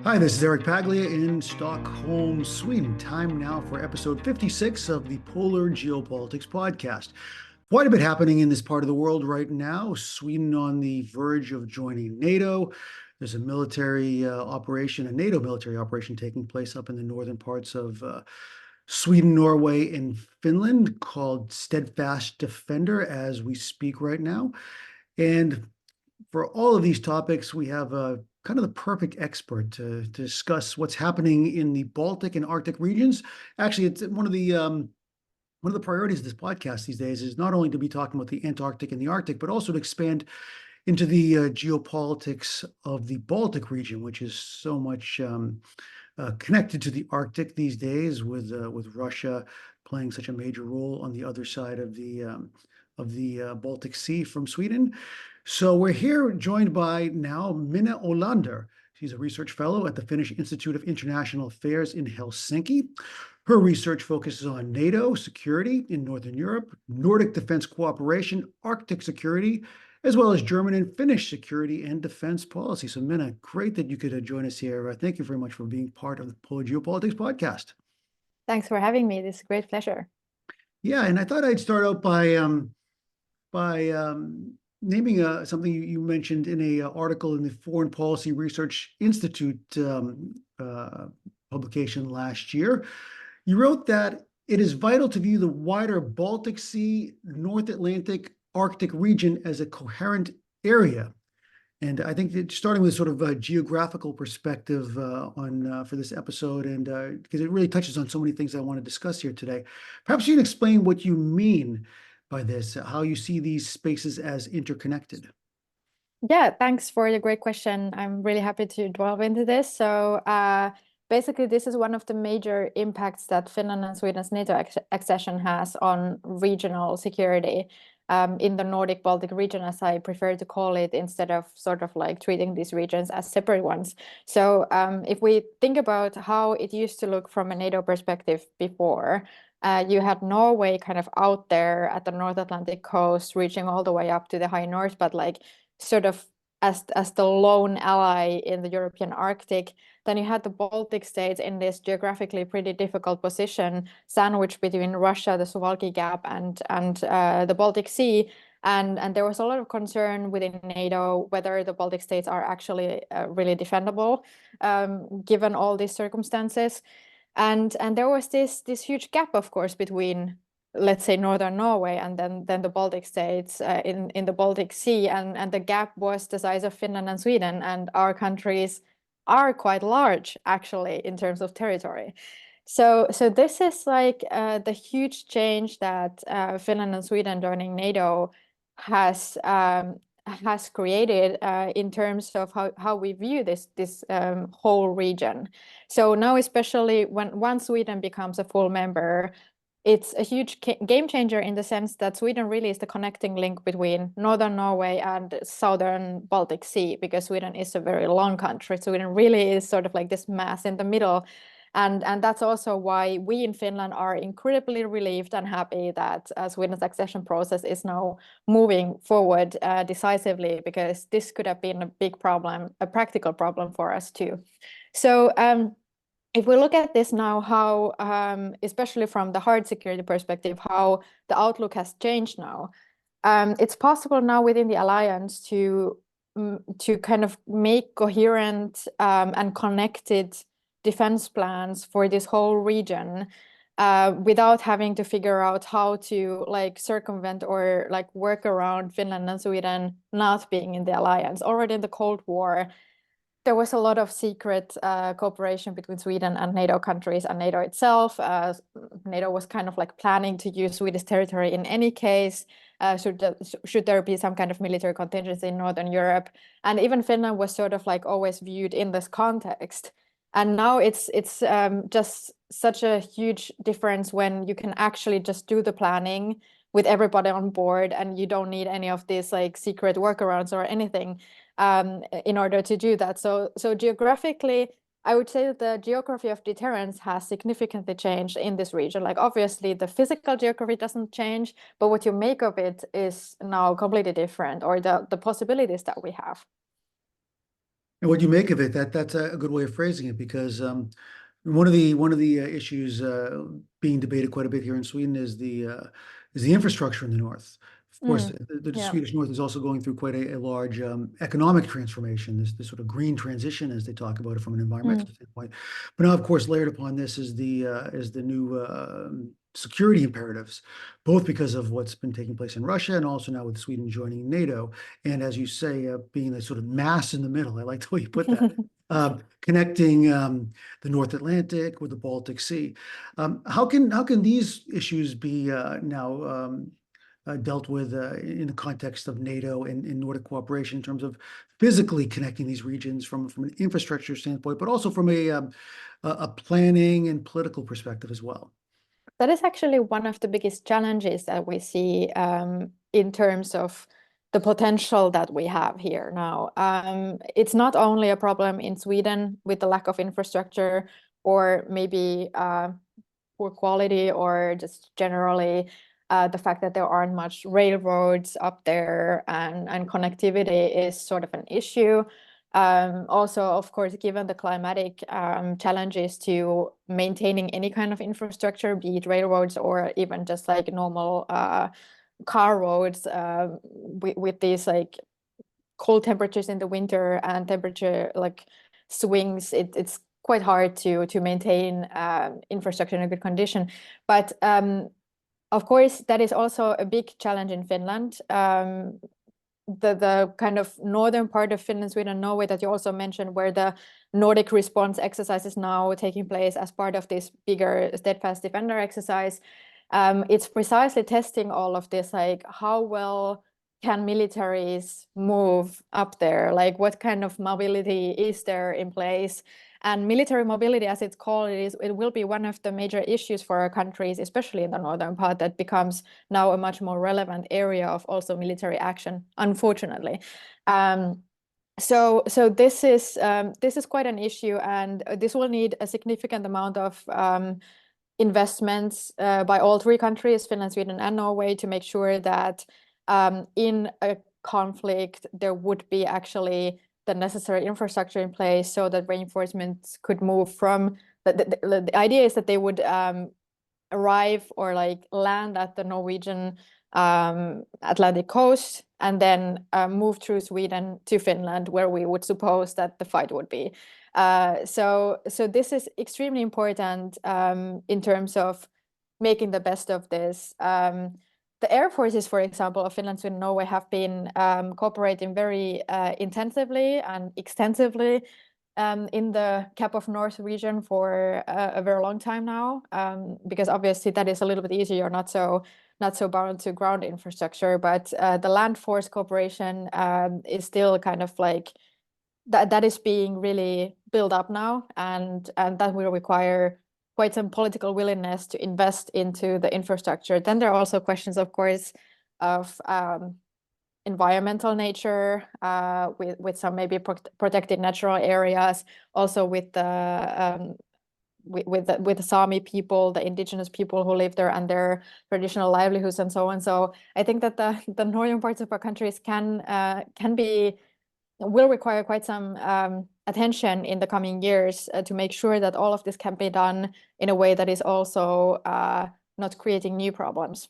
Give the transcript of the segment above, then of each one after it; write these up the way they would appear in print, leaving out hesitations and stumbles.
Hi, this is Eric Paglia in Stockholm, Sweden. Time now for episode 56 of the Polar Geopolitics podcast. Quite a bit happening in this part of the world right now. Sweden on the verge of joining NATO. There's a military operation, a NATO military operation taking place up in the northern parts of Sweden, Norway, and Finland called Steadfast Defender as we speak right now. And for all of these topics, we have kind of the perfect expert to discuss what's happening in the Baltic and Arctic regions. Actually, it's one of the priorities of this podcast these days is not only to be talking about the Antarctic and the Arctic, but also to expand into the geopolitics of the Baltic region, which is so much connected to the Arctic these days, with Russia playing such a major role on the other side of the Baltic Sea from Sweden. So we're here joined by now Minna Ålander. She's a research fellow at the Finnish Institute of International Affairs in Helsinki. Her research focuses on NATO security in Northern Europe, Nordic defense cooperation, Arctic security, as well as German and Finnish security and defense policy. So Minna, great that you could join us here. Thank you very much for being part of the Polar Geopolitics podcast. Thanks for having me. This is a great pleasure. Yeah, and I thought I'd start out by naming something you mentioned in a article in the Foreign Policy Research Institute publication last year. You wrote that it is vital to view the wider Baltic Sea, North Atlantic, Arctic region as a coherent area. And I think that starting with sort of a geographical perspective for this episode, and because it really touches on so many things I want to discuss here today, perhaps you can explain what you mean by this, how you see these spaces as interconnected. Yeah, thanks for the great question. I'm really happy to delve into this. So basically, this is one of the major impacts that Finland and Sweden's NATO accession has on regional security in the Nordic Baltic region, as I prefer to call it, instead of sort of like treating these regions as separate ones. So if we think about how it used to look from a NATO perspective before, you had Norway kind of out there at the North Atlantic coast, reaching all the way up to the high north, but like sort of as the lone ally in the European Arctic. Then you had the Baltic states in this geographically pretty difficult position, sandwiched between Russia, the Suwalki Gap, and the Baltic Sea. And there was a lot of concern within NATO whether the Baltic states are actually really defendable, given all these circumstances. And there was this huge gap, of course, between, let's say, northern Norway and then the Baltic states in the Baltic Sea, and the gap was the size of Finland and Sweden, and our countries are quite large actually in terms of territory. So this is like the huge change that Finland and Sweden joining NATO has created in terms of how we view this whole region. So now, especially once Sweden becomes a full member, it's a huge game changer in the sense that Sweden really is the connecting link between northern Norway and southern Baltic Sea, because Sweden is a very long country. Sweden really is sort of like this mass in the middle. And that's also why we in Finland are incredibly relieved and happy that Sweden's accession process is now moving forward decisively, because this could have been a big problem, a practical problem for us too. So if we look at this now, how, especially from the hard security perspective, how the outlook has changed now, it's possible now within the alliance to kind of make coherent and connected defense plans for this whole region without having to figure out how to like circumvent or like work around Finland and Sweden not being in the alliance. Already in the Cold War, there was a lot of secret cooperation between Sweden and NATO countries and NATO itself. NATO was kind of like planning to use Swedish territory in any case, should there be some kind of military contingency in Northern Europe. And even Finland was sort of like always viewed in this context. And now it's just such a huge difference when you can actually just do the planning with everybody on board, and you don't need any of these like secret workarounds or anything in order to do that. So geographically, I would say that the geography of deterrence has significantly changed in this region. Like obviously the physical geography doesn't change, but what you make of it is now completely different, or the possibilities that we have. And what you make of it, that's a good way of phrasing it, because one of the issues being debated quite a bit here in Sweden is the infrastructure in the north. Of course, Mm, the yeah. Swedish north is also going through quite a large economic transformation, this sort of green transition, as they talk about it from an environmental standpoint. But now, of course, layered upon this is the new security imperatives, both because of what's been taking place in Russia and also now with Sweden joining NATO. And as you say, being the sort of mass in the middle, I like the way you put that, connecting the North Atlantic with the Baltic Sea. How can these issues be now dealt with in the context of NATO and Nordic cooperation in terms of physically connecting these regions from an infrastructure standpoint, but also from a planning and political perspective as well? That is actually one of the biggest challenges that we see in terms of the potential that we have here now. It's not only a problem in Sweden with the lack of infrastructure or maybe poor quality or just generally the fact that there aren't much railroads up there and connectivity is sort of an issue. Also, of course, given the climatic challenges to maintaining any kind of infrastructure, be it railroads or even just like normal car roads, with these like cold temperatures in the winter and temperature like swings, it's quite hard to maintain infrastructure in a good condition. But of course, that is also a big challenge in Finland. The kind of northern part of Finland, Sweden, Norway that you also mentioned, where the Nordic Response exercise is now taking place as part of this bigger steadfast defender exercise. It's precisely testing all of this, like how well can militaries move up there? Like what kind of mobility is there in place? And military mobility, as it's called, it will be one of the major issues for our countries, especially in the northern part, that becomes now a much more relevant area of also military action, unfortunately. So this is quite an issue, and this will need a significant amount of investments by all three countries, Finland, Sweden, and Norway, to make sure that in a conflict there would be actually the necessary infrastructure in place so that reinforcements could move from the idea is that they would arrive or like land at the Norwegian Atlantic coast and then move through Sweden to Finland, where we would suppose that the fight would be. So this is extremely important in terms of making the best of this. The air forces, for example, of Finland, Sweden, Norway have been cooperating very intensively and extensively in the Cap of North region for a very long time now, because obviously that is a little bit easier, not so bound to ground infrastructure. But the land force cooperation is still kind of like that is being really built up now, and that will require quite some political willingness to invest into the infrastructure. Then there are also questions, of course, of environmental nature, with some maybe protected natural areas, also with the Sami people, the indigenous people who live there and their traditional livelihoods and so on. So I think that the northern parts of our countries will require quite some attention in the coming years to make sure that all of this can be done in a way that is also not creating new problems.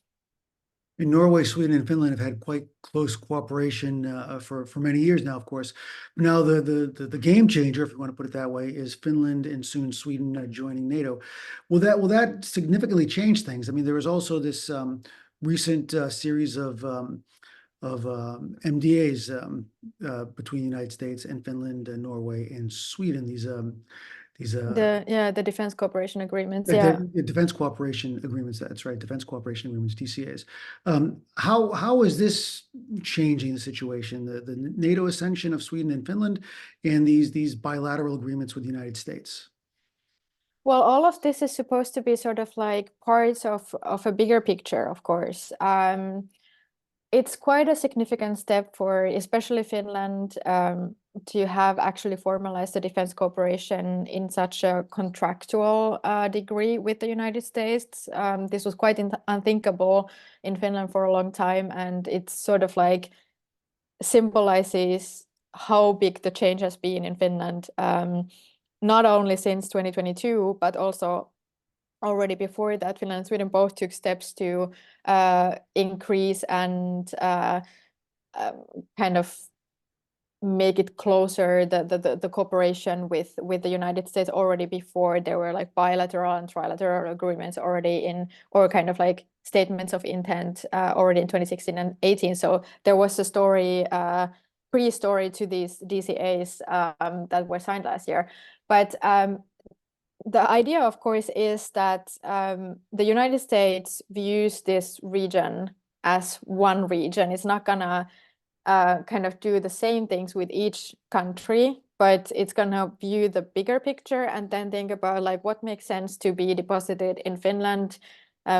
In Norway, Sweden, and Finland have had quite close cooperation for many years now, of course. Now, the game changer, if you want to put it that way, is Finland and soon Sweden joining NATO. Will that significantly change things? I mean, there was also this recent series of MDAs between the United States and Finland and Norway and Sweden. The defense cooperation agreements, the defense cooperation agreements. That's right, defense cooperation agreements, DCAs. How is this changing the situation? The NATO ascension of Sweden and Finland, and these bilateral agreements with the United States. Well, all of this is supposed to be sort of like parts of a bigger picture, of course. It's quite a significant step for especially Finland to have actually formalized the defense cooperation in such a contractual degree with the United States. This was quite unthinkable in Finland for a long time, and it's sort of like symbolizes how big the change has been in Finland, not only since 2022, but also already before that. Finland and Sweden both took steps to increase and kind of make it closer, the cooperation with the United States already before there were like bilateral and trilateral agreements already in, or kind of like statements of intent already in 2016 and 18. So there was a story, pre-story to these DCAs that were signed last year. But the idea, of course, is that the United States views this region as one region. It's not gonna kind of do the same things with each country, but it's gonna view the bigger picture and then think about like what makes sense to be deposited in Finland,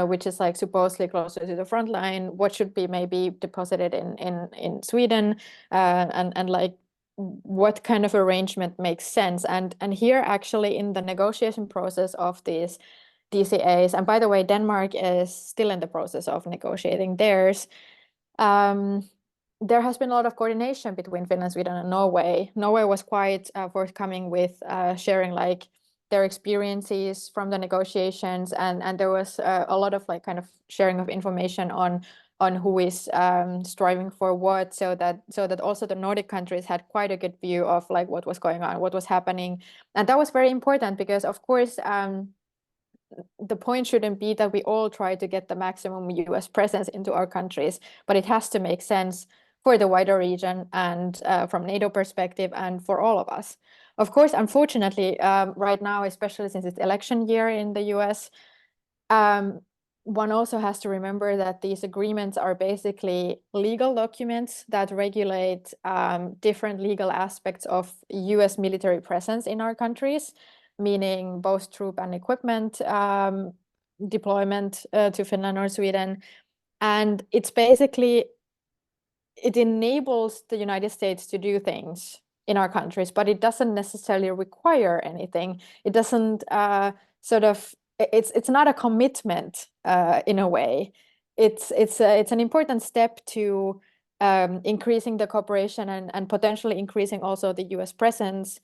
which is like supposedly closer to the front line. What should be maybe deposited in Sweden, and like what kind of arrangement makes sense. And here actually in the negotiation process of these DCAs, and by the way, Denmark is still in the process of negotiating theirs. There has been a lot of coordination between Finland, Sweden, and Norway. Norway was quite forthcoming with sharing like their experiences from the negotiations, and there was a lot of like kind of sharing of information on who is striving for what, so that also the Nordic countries had quite a good view of like what was going on, what was happening, and that was very important because of course the point shouldn't be that we all try to get the maximum US presence into our countries, but it has to make sense for the wider region and from NATO perspective and for all of us. Of course, unfortunately, right now, especially since it's election year in the US, one also has to remember that these agreements are basically legal documents that regulate different legal aspects of US military presence in our countries, meaning both troop and equipment deployment to Finland or Sweden. And it's basically, it enables the United States to do things in our countries, but it doesn't necessarily require anything. It doesn't it's not a commitment in a way. It's an important step to increasing the cooperation and potentially increasing also the US presence,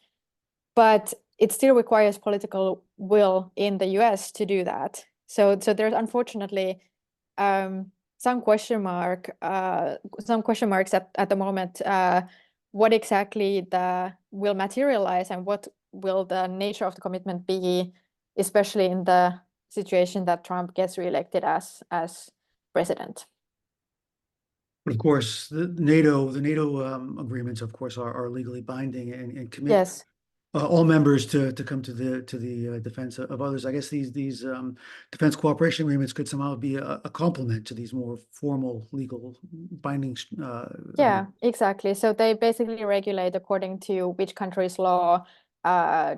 but it still requires political will in the US to do that. So there's unfortunately some question marks at the moment. What exactly will materialize and what will the nature of the commitment be, especially in the situation that Trump gets reelected as president. Of course, the NATO agreements, of course, are legally binding and commit Yes. All members to come to the defense of others. I guess these defense cooperation agreements could somehow be a complement to these more formal legal binding. Yeah, exactly. So they basically regulate according to which country's law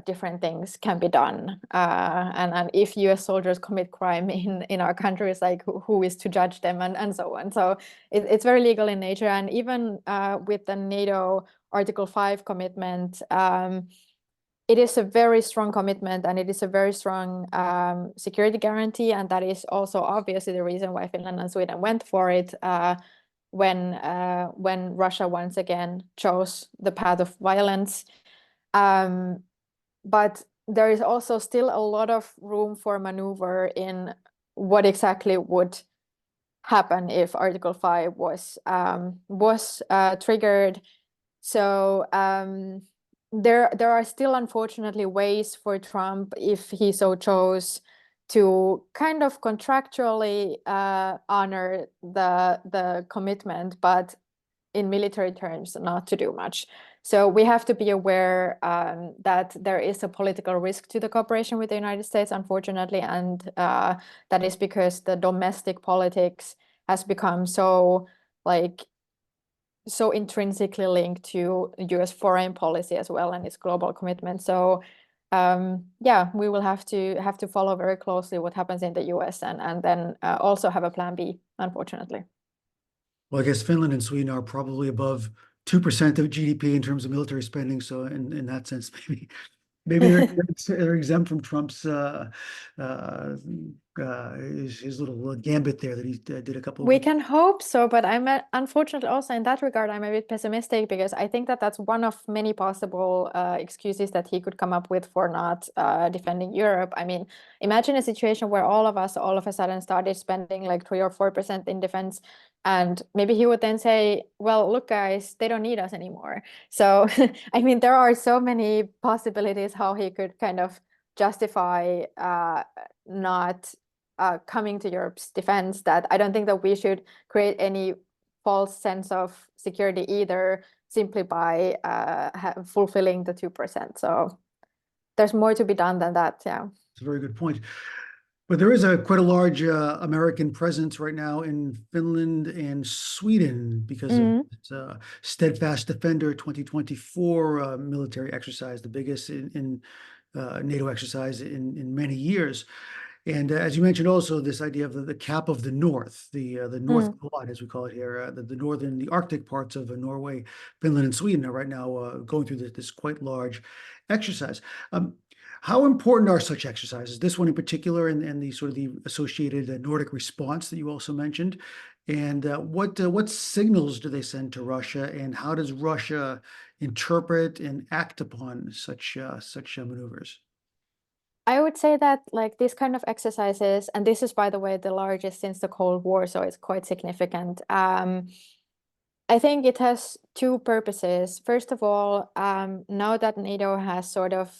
different things can be done, and if US soldiers commit crime in our countries, like who is to judge them and so on. So it's very legal in nature, and even with the NATO Article 5 commitment, it is a very strong commitment and it is a very strong security guarantee, and that is also obviously the reason why Finland and Sweden went for it when Russia once again chose the path of violence. But there is also still a lot of room for maneuver in what exactly would happen if Article 5 was triggered. So there are still unfortunately ways for Trump, if he so chose, to kind of contractually honor the commitment, but in military terms, not to do much. So we have to be aware that there is a political risk to the cooperation with the United States, unfortunately, and that is because the domestic politics has become so intrinsically linked to US foreign policy as well and its global commitment. So yeah, we will have to follow very closely what happens in the US and then also have a plan B, unfortunately. Well, I guess Finland and Sweden are probably above 2% of GDP in terms of military spending. So in that sense, maybe they're exempt from Trump's his little gambit there that he did a couple of We weeks. can hope so, but unfortunately also in that regard, I'm a bit pessimistic because I think that that's one of many possible excuses that he could come up with for not defending Europe. I mean, imagine a situation where all of us all of a sudden started spending like 3 or 4% in defense, and maybe he would then say, "Well, look, guys, they don't need us anymore." So, I mean, there are so many possibilities how he could kind of justify not coming to Europe's defense, that I don't think that we should create any false sense of security either simply by fulfilling the 2%. So there's more to be done than that. Yeah. It's a very good point. But there is quite a large American presence right now in Finland and Sweden because of its Steadfast Defender 2024 military exercise, the biggest in NATO exercise in many years. And as you mentioned, also this idea of the cap of the North, the North Quad, as we call it here, the northern, the Arctic parts of Norway, Finland, and Sweden are right now going through this quite large exercise. How important are such exercises? This one in particular, and the sort of the associated Nordic response that you also mentioned, and what signals do they send to Russia, and how does Russia interpret and act upon such maneuvers? I would say that like these kind of exercises, and this is by the way the largest since the Cold War, so it's quite significant. I think it has two purposes. First of all, now that NATO has sort of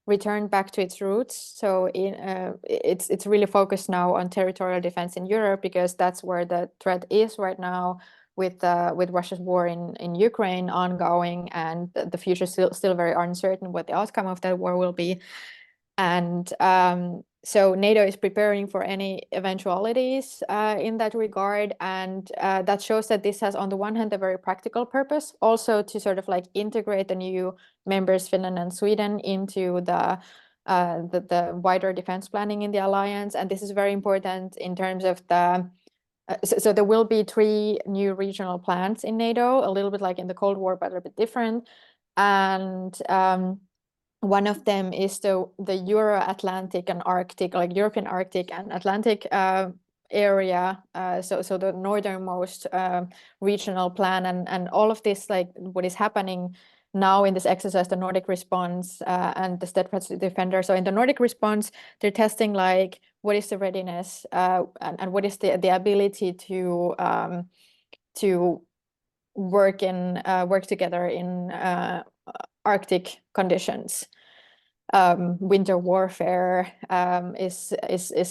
returned back to its roots, so it's really focused now on territorial defense in Europe because that's where the threat is right now with Russia's war in Ukraine ongoing, and the future is still very uncertain what the outcome of that war will be. And so NATO is preparing for any eventualities in that regard. And that shows that this has, on the one hand, a very practical purpose, also to sort of like integrate the new members, Finland and Sweden, into the wider defense planning in the alliance. And this is very important in terms of the so there will be 3 new regional plans in NATO, a little bit like in the Cold War, but a bit different. And one of them is the Euro-Atlantic and Arctic, like European Arctic and Atlantic area. So the northernmost regional plan, and all of this, like what is happening now in this exercise, the Nordic Response and the Steadfast Defender. So in the Nordic Response, they're testing like what is the readiness and what is the ability to work together in Arctic conditions. Winter warfare is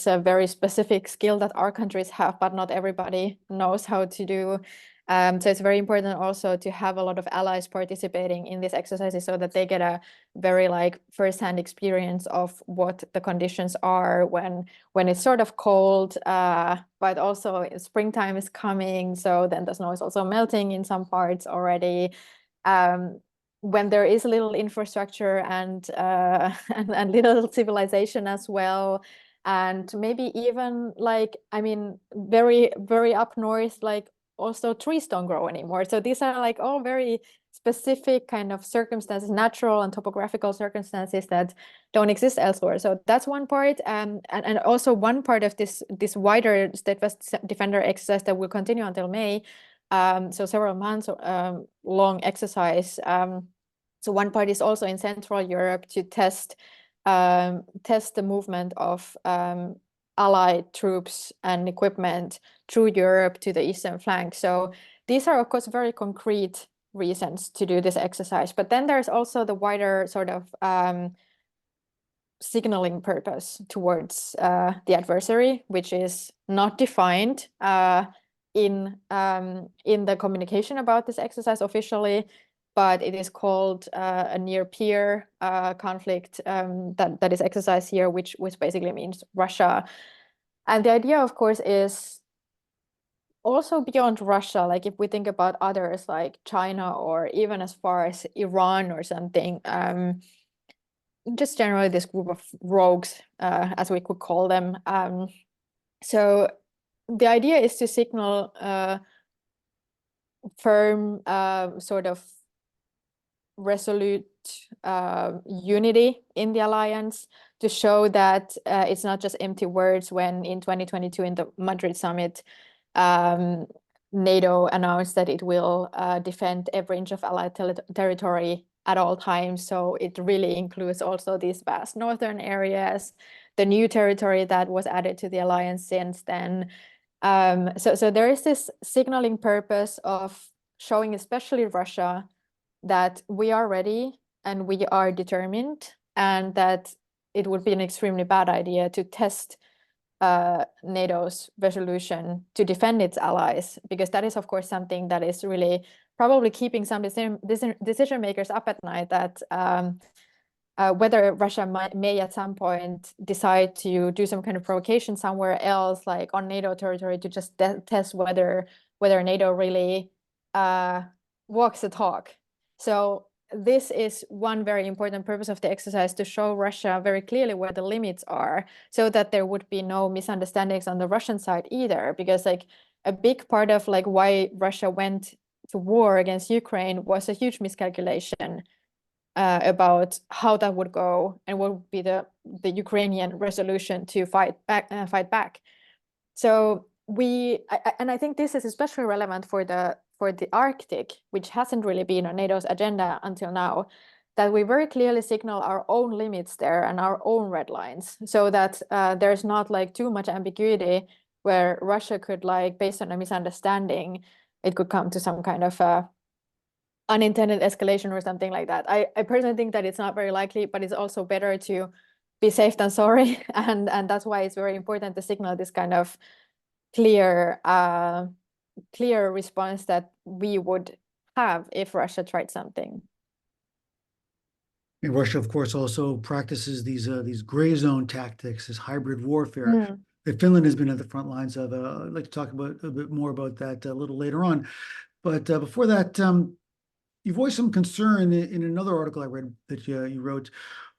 a very specific skill that our countries have, but not everybody knows how to do. So it's very important also to have a lot of allies participating in these exercises so that they get a very like first-hand experience of what the conditions are when it's sort of cold, but also springtime is coming. So then the snow is also melting in some parts already. When there is little infrastructure and little civilization as well, and maybe even like, I mean, very, very up north, like also trees don't grow anymore. So these are like all very specific kind of circumstances, natural and topographical circumstances that don't exist elsewhere. So that's one part, and also one part of this wider Steadfast Defender exercise that will continue until May. So several months long exercise. So one part is also in Central Europe to test the movement of Allied troops and equipment through Europe to the eastern flank. So these are, of course, very concrete reasons to do this exercise. But then there's also the wider sort of signaling purpose towards the adversary, which is not defined in the communication about this exercise officially, but it is called a near-peer conflict that is exercised here, which basically means Russia. And the idea, of course, is also beyond Russia. Like if we think about others like China or even as far as Iran or something, just generally this group of rogues, as we could call them. So the idea is to signal firm sort of resolute unity in the alliance, to show that it's not just empty words when in 2022 in the Madrid summit, NATO announced that it will defend every inch of allied territory at all times. So it really includes also these vast northern areas, the new territory that was added to the alliance since then. So there is this signaling purpose of showing especially Russia that we are ready and we are determined, and that it would be an extremely bad idea to test NATO's resolution to defend its allies, because that is, of course, something that is really probably keeping some decision makers up at night, that whether Russia may at some point decide to do some kind of provocation somewhere else, like on NATO territory, to just test whether NATO really walks the talk. So this is one very important purpose of the exercise, to show Russia very clearly where the limits are, so that there would be no misunderstandings on the Russian side either. Because like a big part of like why Russia went to war against Ukraine was a huge miscalculation about how that would go and what would be the Ukrainian resolution to fight back. So I think this is especially relevant for the Arctic, which hasn't really been on NATO's agenda until now, that we very clearly signal our own limits there and our own red lines, so that there's not like too much ambiguity where Russia could, like, based on a misunderstanding, it could come to some kind of unintended escalation or something like that. I personally think that it's not very likely, but it's also better to be safe than sorry, and that's why it's very important to signal this kind of clear response that we would have if Russia tried something. And Russia, of course, also practices these gray zone tactics, this hybrid warfare that Finland has been at the front lines of. I'd like to talk about a bit more about that a little later on. But before that, you voiced some concern in another article I read that you wrote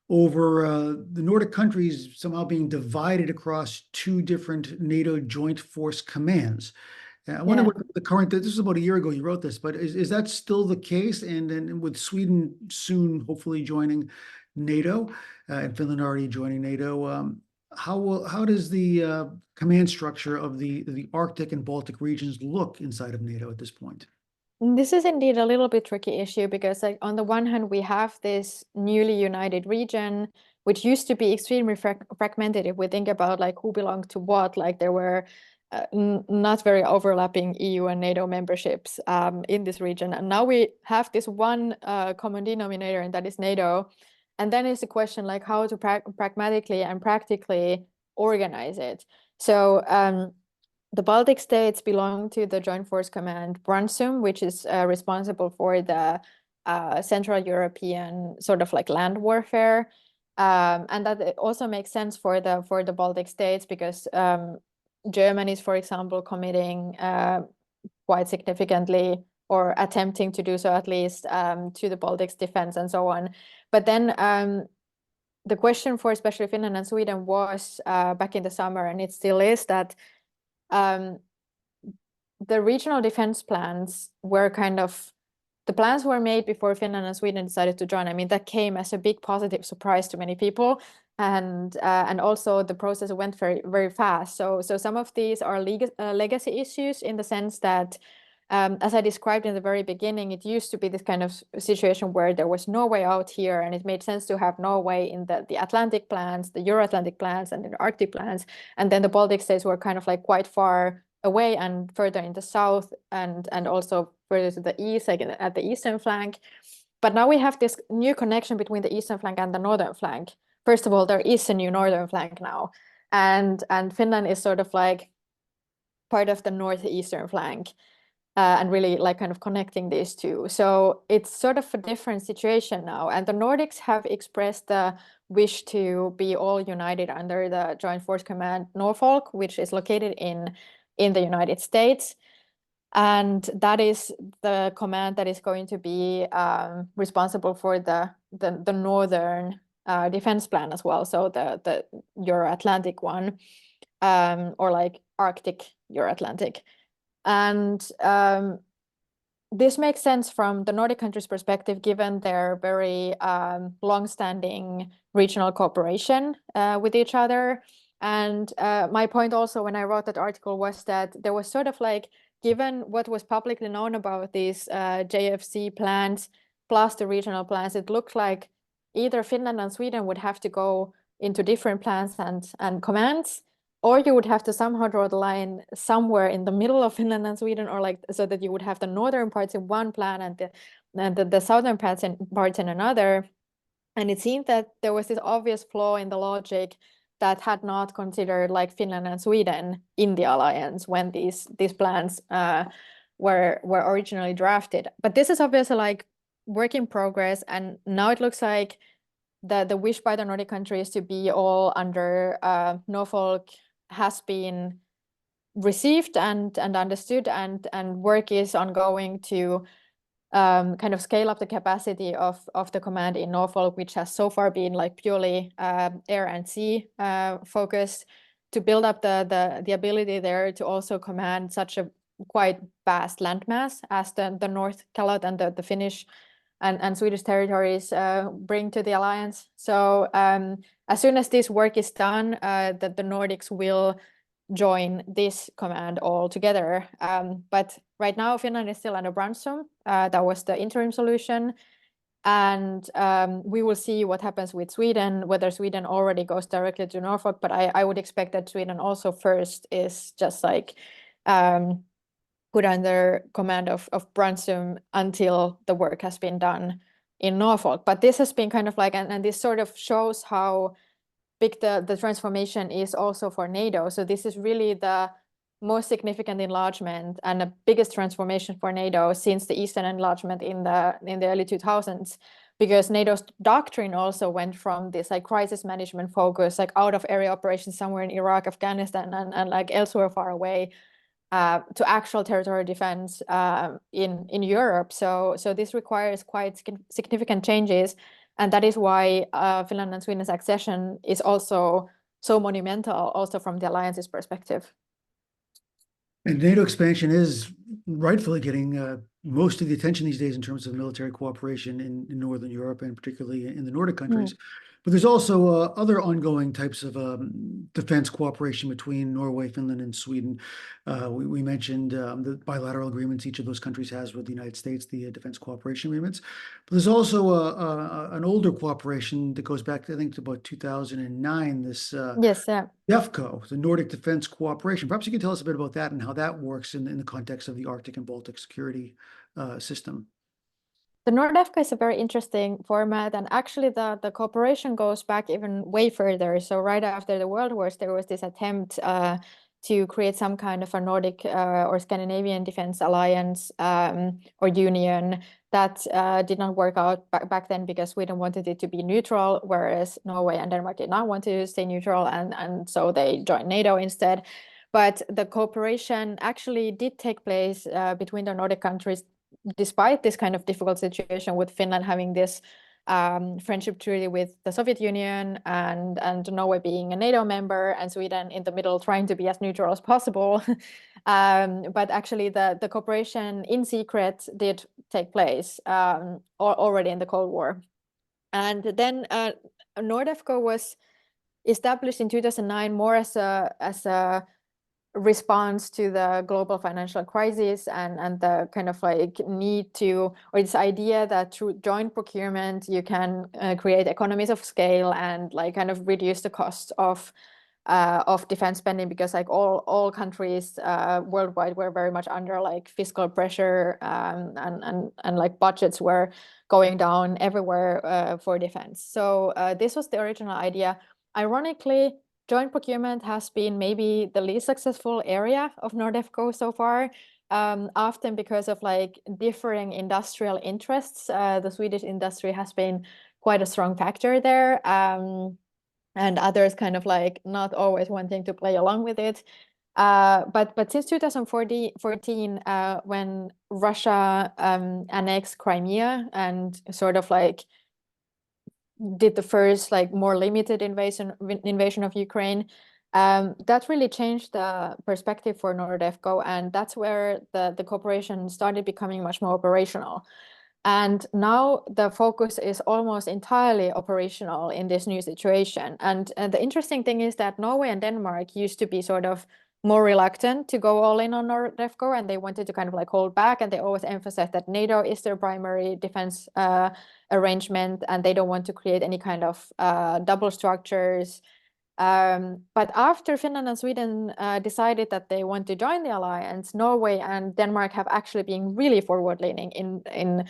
over the Nordic countries somehow being divided across two different NATO joint force commands. I wonder what the current, this is about a year ago you wrote this, but is that still the case? And with Sweden soon hopefully joining NATO and Finland already joining NATO, how does the command structure of the Arctic and Baltic regions look inside of NATO at this point? This is indeed a little bit tricky issue, because like on the one hand, we have this newly united region, which used to be extremely fragmented. If we think about like who belonged to what, like there were not very overlapping EU and NATO memberships in this region. And now we have this one common denominator, and that is NATO. And then it's a question like how to pragmatically and practically organize it. So the Baltic states belong to the Joint Force Command Brunsum, which is responsible for the Central European sort of like land warfare. And that also makes sense for the Baltic states, because Germany is, for example, committing quite significantly, or attempting to do so at least, to the Baltics defense and so on. But then the question for especially Finland and Sweden was back in the summer, and it still is, that the regional defense plans were the plans were made before Finland and Sweden decided to join. I mean, that came as a big positive surprise to many people, and also the process went very, very fast. So some of these are legacy issues, in the sense that, as I described in the very beginning, it used to be this kind of situation where there was no way out here, and it made sense to have Norway in the Atlantic plans, the Euro-Atlantic plans, and the Arctic plans, and then the Baltic states were kind of like quite far away and further in the south, and also further to the east, like at the eastern flank. But now we have this new connection between the eastern flank and the northern flank. First of all, there is a new northern flank now, and Finland is sort of like part of the northeastern flank. And really like kind of connecting these two. So it's sort of a different situation now. And the Nordics have expressed the wish to be all united under the Joint Force Command Norfolk, which is located in the United States. And that is the command that is going to be responsible for the northern defense plan as well. So the Euro-Atlantic one, or like Arctic Euro-Atlantic. And this makes sense from the Nordic countries' perspective, given their very long-standing regional cooperation with each other. And my point also when I wrote that article was that there was sort of like, given what was publicly known about these JFC plans plus the regional plans, it looked like either Finland and Sweden would have to go into different plans and commands, or you would have to somehow draw the line somewhere in the middle of Finland and Sweden, or like so that you would have the northern parts in one plan and the southern parts in another. And it seemed that there was this obvious flaw in the logic that had not considered like Finland and Sweden in the alliance when these plans were originally drafted. But this is obviously like work in progress, and now it looks like the wish by the Nordic countries to be all under Norfolk has been received and understood, and work is ongoing to kind of scale up the capacity of the command in Norfolk, which has so far been like purely air and sea focused, to build up the ability there to also command such a quite vast landmass as the North Calotte and the Finnish and Swedish territories bring to the alliance. So as soon as this work is done, the Nordics will join this command all together. But right now, Finland is still under Brandström. That was the interim solution. And we will see what happens with Sweden, whether Sweden already goes directly to Norfolk. But I would expect that Sweden also first is just like put under command of Brandström until the work has been done in Norfolk. But this has been kind of like, and this sort of shows how big the transformation is also for NATO. So this is really the most significant enlargement and the biggest transformation for NATO since the Eastern enlargement in the early 2000s, because NATO's doctrine also went from this like crisis management focus, like out of area operations somewhere in Iraq, Afghanistan, and like elsewhere far away, to actual territorial defense in Europe. So this requires quite significant changes. And that is why Finland and Sweden's accession is also so monumental, also from the alliance's perspective. And NATO expansion is rightfully getting most of the attention these days in terms of military cooperation in Northern Europe, and particularly in the Nordic countries. But there's also other ongoing types of defense cooperation between Norway, Finland, and Sweden. We mentioned the bilateral agreements each of those countries has with the United States, the defense cooperation agreements. But there's also an older cooperation that goes back, I think, to about 2009, this Yes, yeah. DEFCO, the Nordic Defense Cooperation. Perhaps you can tell us a bit about that and how that works in the context of the Arctic and Baltic security system. The NORDEFCO is a very interesting format, and actually the cooperation goes back even way further. So right after the World Wars, there was this attempt to create some kind of a Nordic or Scandinavian defense alliance or union that did not work out back then, because Sweden wanted it to be neutral, whereas Norway and Denmark did not want to stay neutral, and so they joined NATO instead. But the cooperation actually did take place between the Nordic countries, despite this kind of difficult situation with Finland having this friendship treaty with the Soviet Union and Norway being a NATO member and Sweden in the middle trying to be as neutral as possible. But actually the cooperation in secret did take place already in the Cold War. And then NORDEFCO was established in 2009 more as a response to the global financial crisis and the kind of like need to, or this idea that through joint procurement you can create economies of scale and like kind of reduce the cost of defense spending, because like all countries worldwide were very much under like fiscal pressure and like budgets were going down everywhere for defense. So this was the original idea. Ironically, joint procurement has been maybe the least successful area of NORDEFCO so far, often because of like differing industrial interests. The Swedish industry has been quite a strong factor there, and others kind of like not always wanting to play along with it. But since 2014, when Russia annexed Crimea and sort of like did the first like more limited invasion of Ukraine, That really changed the perspective for Nordefco, and that's where the cooperation started becoming much more operational. And now the focus is almost entirely operational in this new situation. And the interesting thing is that Norway and Denmark used to be sort of more reluctant to go all in on Nordefco, and they wanted to kind of like hold back, and they always emphasized that NATO is their primary defense arrangement, and they don't want to create any kind of double structures. But after Finland and Sweden decided that they want to join the alliance, Norway and Denmark have actually been really forward-leaning in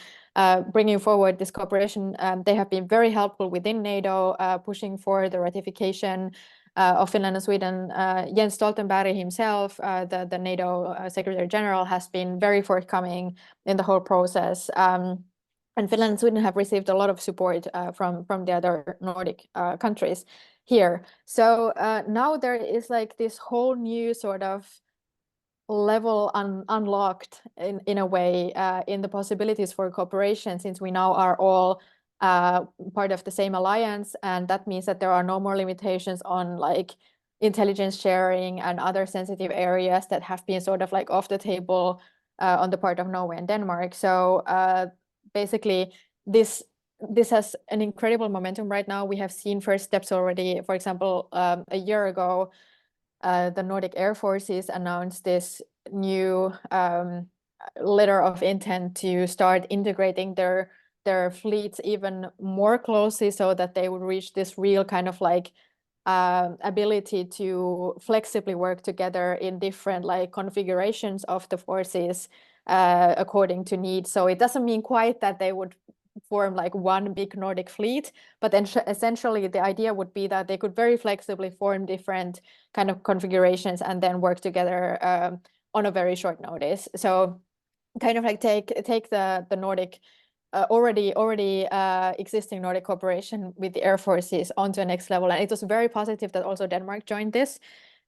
bringing forward this cooperation. They have been very helpful within NATO, pushing for the ratification of Finland and Sweden. Jens Stoltenberg himself, the NATO Secretary General, has been very forthcoming in the whole process. And Finland and Sweden have received a lot of support from the other Nordic countries here. So now there is like this whole new sort of level unlocked in a way in the possibilities for cooperation, since we now are all part of the same alliance, and that means that there are no more limitations on like intelligence sharing and other sensitive areas that have been sort of like off the table on the part of Norway and Denmark. So basically this has an incredible momentum right now. We have seen first steps already. For example, a year ago, the Nordic Air Forces announced this new letter of intent to start integrating their fleets even more closely, so that they would reach this real kind of like ability to flexibly work together in different like configurations of the forces according to need. So it doesn't mean quite that they would form like one big Nordic fleet, but then essentially the idea would be that they could very flexibly form different kind of configurations and then work together on a very short notice. So kind of like take the Nordic already existing Nordic cooperation with the air forces onto the next level. And it was very positive that also Denmark joined this.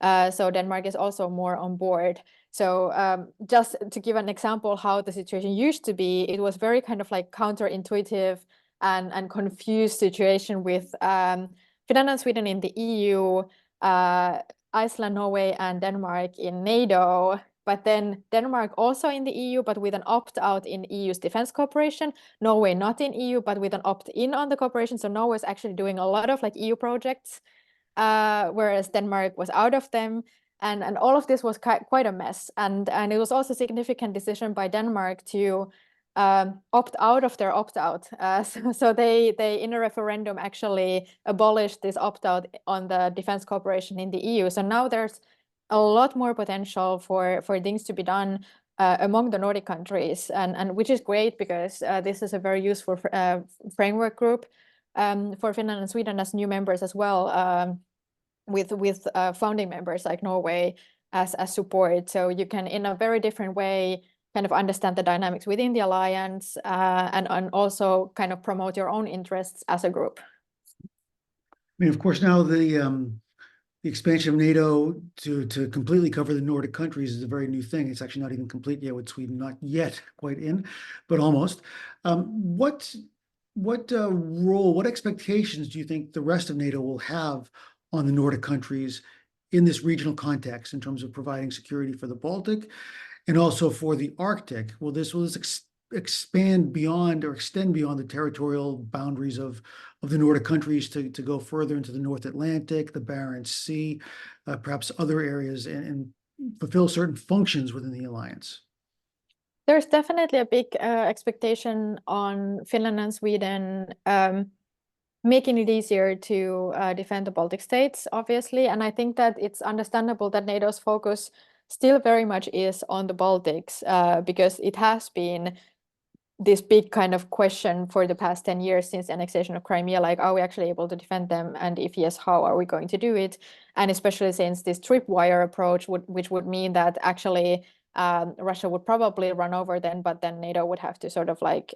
So Denmark is also more on board. So just to give an example how the situation used to be, it was very kind of like counterintuitive and confused situation with Finland and Sweden in the EU, Iceland, Norway, and Denmark in NATO. But then Denmark also in the EU, but with an opt-out in EU's defense cooperation. Norway not in EU, but with an opt-in on the cooperation. So Norway is actually doing a lot of like EU projects, whereas Denmark was out of them. And all of this was quite a mess. And it was also a significant decision by Denmark to opt out of their opt-out. So they in a referendum actually abolished this opt-out on the defense cooperation in the EU. So now there's a lot more potential for things to be done among the Nordic countries, and which is great, because this is a very useful framework group for Finland and Sweden as new members as well, with founding members like Norway as support. So you can, in a very different way, kind of understand the dynamics within the alliance and also kind of promote your own interests as a group. I mean, of course, now the expansion of NATO to completely cover the Nordic countries is a very new thing. It's actually not even complete yet, with Sweden not yet quite in, but almost. What role, what expectations do you think the rest of NATO will have on the Nordic countries in this regional context, in terms of providing security for the Baltic and also for the Arctic? Will this expand beyond or extend beyond the territorial boundaries of the Nordic countries to go further into the North Atlantic, the Barents Sea, perhaps other areas, and fulfill certain functions within the alliance? There's definitely a big expectation on Finland and Sweden making it easier to defend the Baltic states, obviously. And I think that it's understandable that NATO's focus still very much is on the Baltics, because it has been this big kind of question for the past 10 years since the annexation of Crimea, like, are we actually able to defend them? And if yes, how are we going to do it? And especially since this tripwire approach, which would mean that actually Russia would probably run over them, but then NATO would have to sort of like,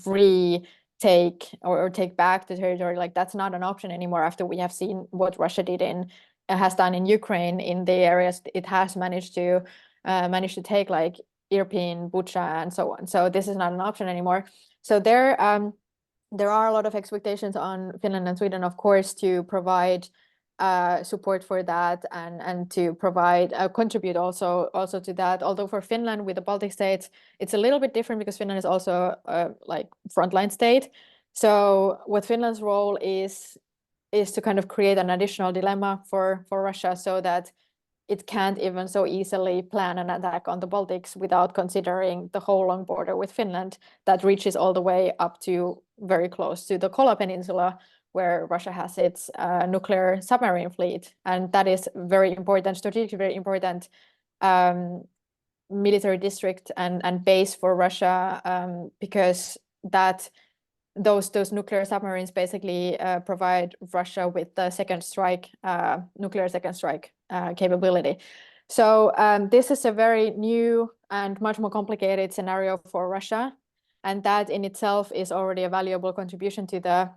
retake or take back the territory. Like, that's not an option anymore after we have seen what Russia has done in Ukraine, in the areas it has managed to take, like Irpin, Bucha, and so on. So this is not an option anymore. So there are a lot of expectations on Finland and Sweden, of course, to provide support for that and to provide contribute also to that. Although for Finland with the Baltic states, it's a little bit different because Finland is also like frontline state. So what Finland's role is to kind of create an additional dilemma for Russia so that it can't even so easily plan an attack on the Baltics without considering the whole long border with Finland that reaches all the way up to very close to the Kola Peninsula, where Russia has its nuclear submarine fleet. And that is very important, strategically very important military district and base for Russia, because those nuclear submarines basically provide Russia with the nuclear second strike capability. So this is a very new and much more complicated scenario for Russia, and that in itself is already a valuable contribution to the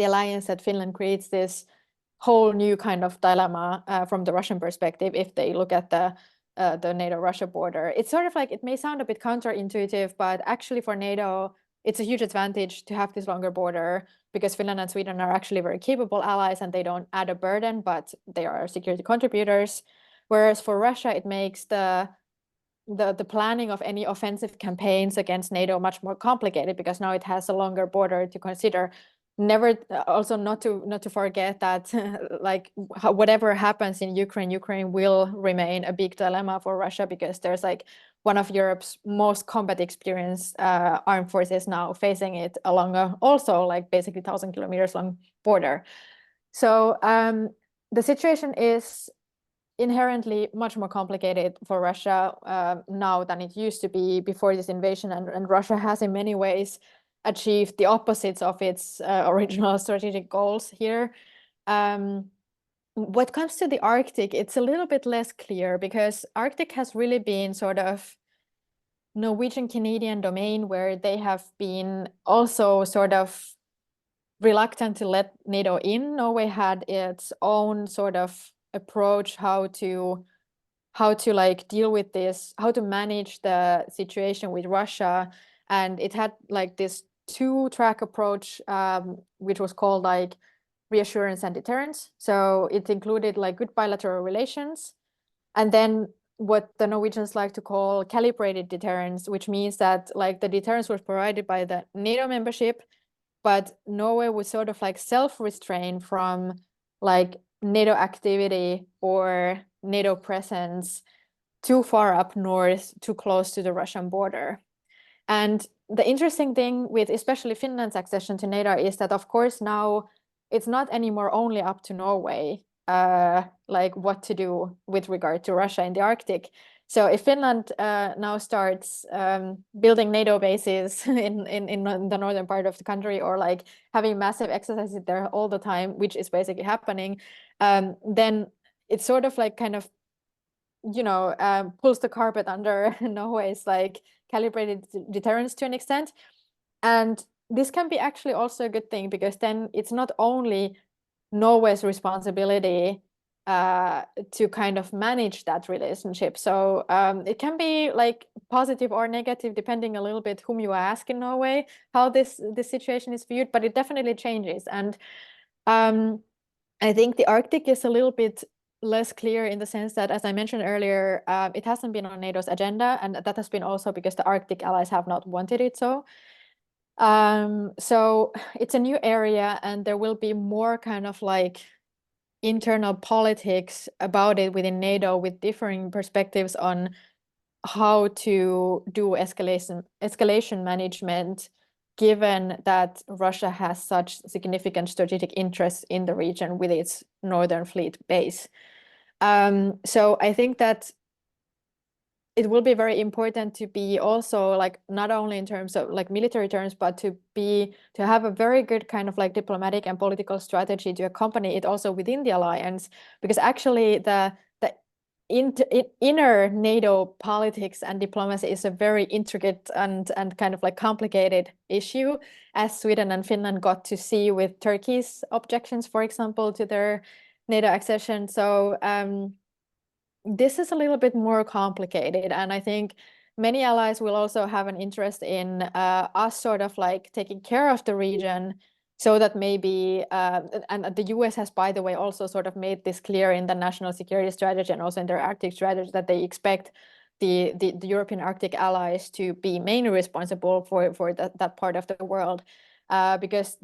alliance, that Finland creates this whole new kind of dilemma from the Russian perspective if they look at the NATO-Russia border. It's sort of like, it may sound a bit counterintuitive, but actually for NATO, it's a huge advantage to have this longer border because Finland and Sweden are actually very capable allies and they don't add a burden, but they are security contributors. Whereas for Russia, it makes the planning of any offensive campaigns against NATO much more complicated because now it has a longer border to consider. Also not to forget that like whatever happens in Ukraine will remain a big dilemma for Russia because there's like one of Europe's most combat experienced armed forces now facing it along a also like basically 1,000 kilometers long border. So the situation is inherently much more complicated for Russia now than it used to be before this invasion, and Russia has in many ways achieved the opposites of its original strategic goals here. What comes to the Arctic, it's a little bit less clear because Arctic has really been sort of Norwegian-Canadian domain where they have been also sort of reluctant to let NATO in. Norway had its own sort of approach how to like deal with this, how to manage the situation with Russia. And it had like this two-track approach, which was called like reassurance and deterrence. So it included like good bilateral relations. And then what the Norwegians like to call calibrated deterrence, which means that like the deterrence was provided by the NATO membership, but Norway would sort of like self-restrain from like NATO activity or NATO presence too far up north, too close to the Russian border. And the interesting thing with especially Finland's accession to NATO is that, of course, now it's not anymore only up to Norway, like what to do with regard to Russia in the Arctic. So if Finland now starts building NATO bases in the northern part of the country or like having massive exercises there all the time, which is basically happening, then it's sort of like kind of, pulls the carpet under Norway's like calibrated deterrence to an extent. And this can be actually also a good thing because then it's not only Norway's responsibility to kind of manage that relationship. So it can be like positive or negative, depending a little bit whom you ask in Norway, how this situation is viewed, but it definitely changes. And I think the Arctic is a little bit less clear in the sense that, as I mentioned earlier, it hasn't been on NATO's agenda, and that has been also because the Arctic allies have not wanted it so. So it's a new area, and there will be more kind of like internal politics about it within NATO with differing perspectives on how to do escalation management, given that Russia has such significant strategic interests in the region with its Northern Fleet base. So I think that it will be very important to be also like not only in terms of like military terms, but to have a very good kind of like diplomatic and political strategy to accompany it also within the alliance, because actually the inner NATO politics and diplomacy is a very intricate and kind of like complicated issue, as Sweden and Finland got to see with Turkey's objections, for example, to their NATO accession. So this is a little bit more complicated, and I think many allies will also have an interest in us sort of like taking care of the region so that maybe, and the US has, by the way, also sort of made this clear in the national security strategy and also in their Arctic strategy that they expect the European Arctic allies to be mainly responsible for that part of the world, because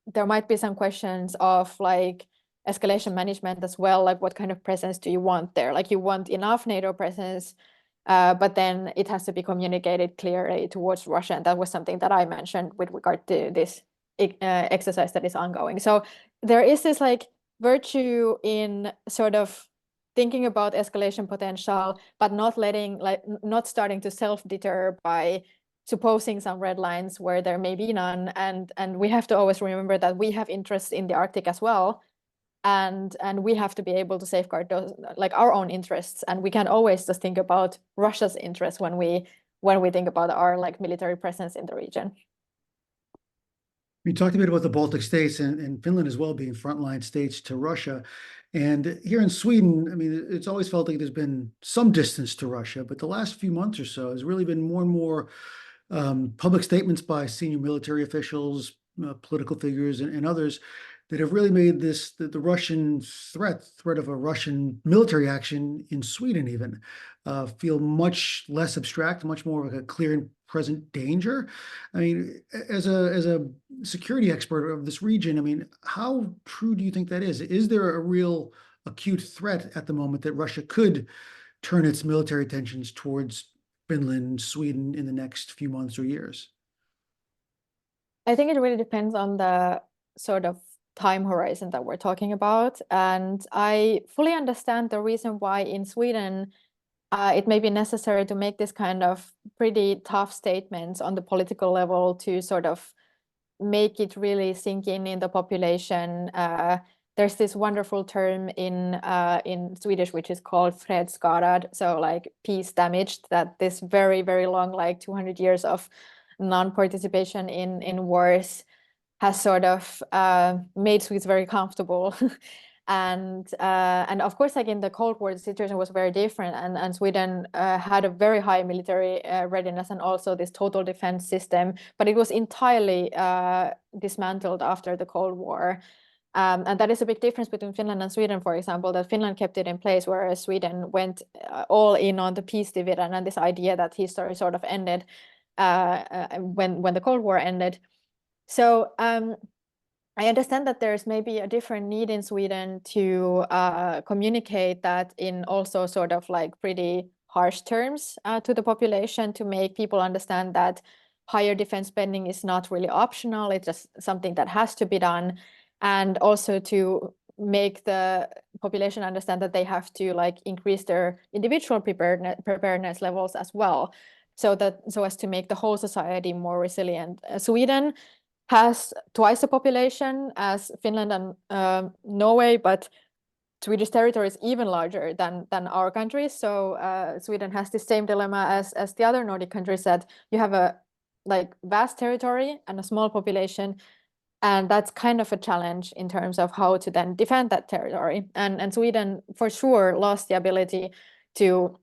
there might be some questions of like escalation management as well, like what kind of presence do you want there? Like you want enough NATO presence, but then it has to be communicated clearly towards Russia. And that was something that I mentioned with regard to this exercise that is ongoing. So there is this like virtue in sort of thinking about escalation potential, but not starting to self-deter by supposing some red lines where there may be none. And we have to always remember that we have interests in the Arctic as well. And we have to be able to safeguard those, like our own interests. And we can always just think about Russia's interests when we think about our like military presence in the region. You talked a bit about the Baltic states and Finland as well being frontline states to Russia. And here in Sweden, I mean, it's always felt like there's been some distance to Russia, but the last few months or so has really been more and more public statements by senior military officials, political figures, and others that have really made this the Russian threat of a Russian military action in Sweden even feel much less abstract, much more like a clear and present danger. I mean, as a security expert of this region, I mean, how true do you think that is? Is there a real acute threat at the moment that Russia could turn its military tensions towards Finland, Sweden in the next few months or years? I think it really depends on the sort of time horizon that we're talking about. And I fully understand the reason why in Sweden it may be necessary to make this kind of pretty tough statements on the political level to sort of make it really sink in the population. There's this wonderful term in Swedish which is called fredsskadad, so like peace damaged, that this very, very long, like 200 years of non-participation in wars has sort of made Swedes very comfortable. And of course, like in the Cold War, the situation was very different, and Sweden had a very high military readiness and also this total defense system, but it was entirely dismantled after the Cold War. And that is a big difference between Finland and Sweden, for example, that Finland kept it in place, whereas Sweden went all in on the peace dividend and this idea that history sort of ended when the Cold War ended. So I understand that there's maybe a different need in Sweden to communicate that in also sort of like pretty harsh terms to the population, to make people understand that higher defense spending is not really optional, it's just something that has to be done, and also to make the population understand that they have to like increase their individual preparedness levels as well, so as to make the whole society more resilient. Sweden has twice the population as Finland and Norway, but Swedish territory is even larger than our country. So Sweden has the same dilemma as the other Nordic countries, that you have a like vast territory and a small population, and that's kind of a challenge in terms of how to then defend that territory. And Sweden for sure lost the ability to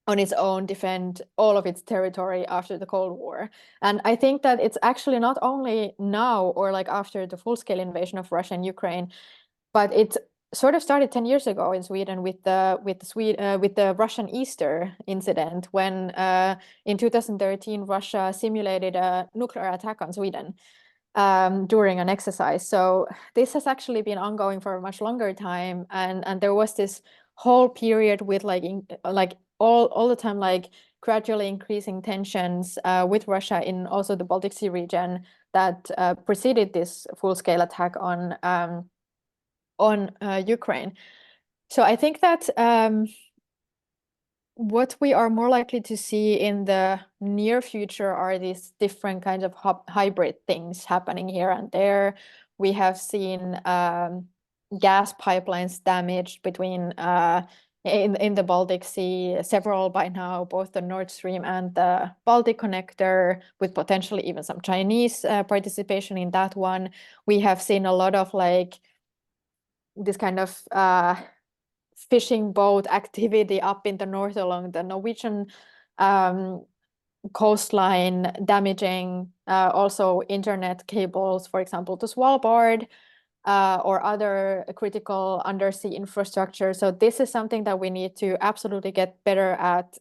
on its own defend all of its territory after the Cold War. And I think that it's actually not only now or like after the full-scale invasion of Russia and Ukraine, but it sort of started 10 years ago in Sweden with the Russian Easter incident, when in 2013 Russia simulated a nuclear attack on Sweden during an exercise. So this has actually been ongoing for a much longer time, and there was this whole period with all the time like gradually increasing tensions with Russia in also the Baltic Sea region that preceded this full-scale attack on Ukraine. So I think that what we are more likely to see in the near future are these different kinds of hybrid things happening here and there. We have seen gas pipelines damaged between in the Baltic Sea, several by now, both the Nord Stream and the Baltic connector, with potentially even some Chinese participation in that one. We have seen a lot of like this kind of fishing boat activity up in the north along the Norwegian coastline, damaging also internet cables, for example, to Svalbard, or other critical undersea infrastructure. So this is something that we need to absolutely get better at,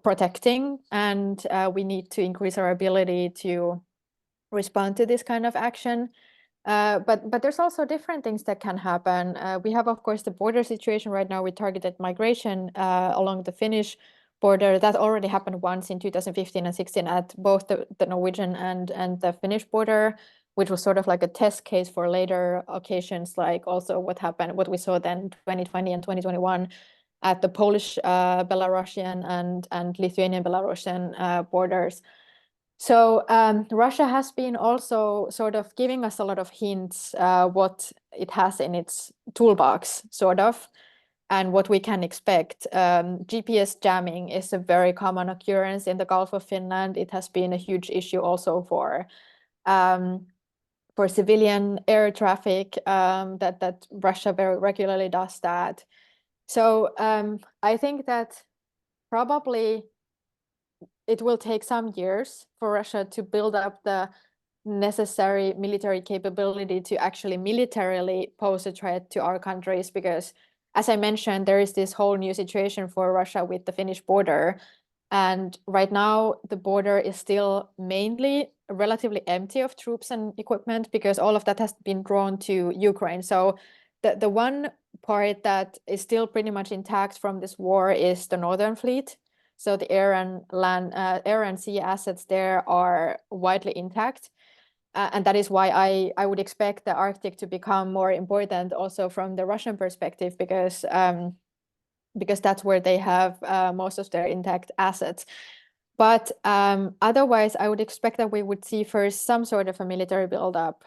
protecting, and we need to increase our ability to respond to this kind of action. But there's also different things that can happen. We have, of course, the border situation right now with targeted migration along the Finnish border. That already happened once in 2015 and 16 at both the Norwegian and the Finnish border, which was sort of like a test case for later occasions, like also what we saw then 2020 and 2021 at the Polish, Belarusian and Lithuanian Belarusian borders. So Russia has been also sort of giving us a lot of hints what it has in its toolbox, sort of, and what we can expect. GPS jamming is a very common occurrence in the Gulf of Finland. It has been a huge issue also for civilian air traffic, that Russia very regularly does that. So I think that probably it will take some years for Russia to build up the necessary military capability to actually militarily pose a threat to our countries, because, as I mentioned, there is this whole new situation for Russia with the Finnish border. And right now, the border is still mainly relatively empty of troops and equipment because all of that has been drawn to Ukraine. So the one part that is still pretty much intact from this war is the Northern Fleet. So the air and sea assets there are widely intact. And that is why I would expect the Arctic to become more important also from the Russian perspective, because that's where they have most of their intact assets. But otherwise, I would expect that we would see first some sort of a military buildup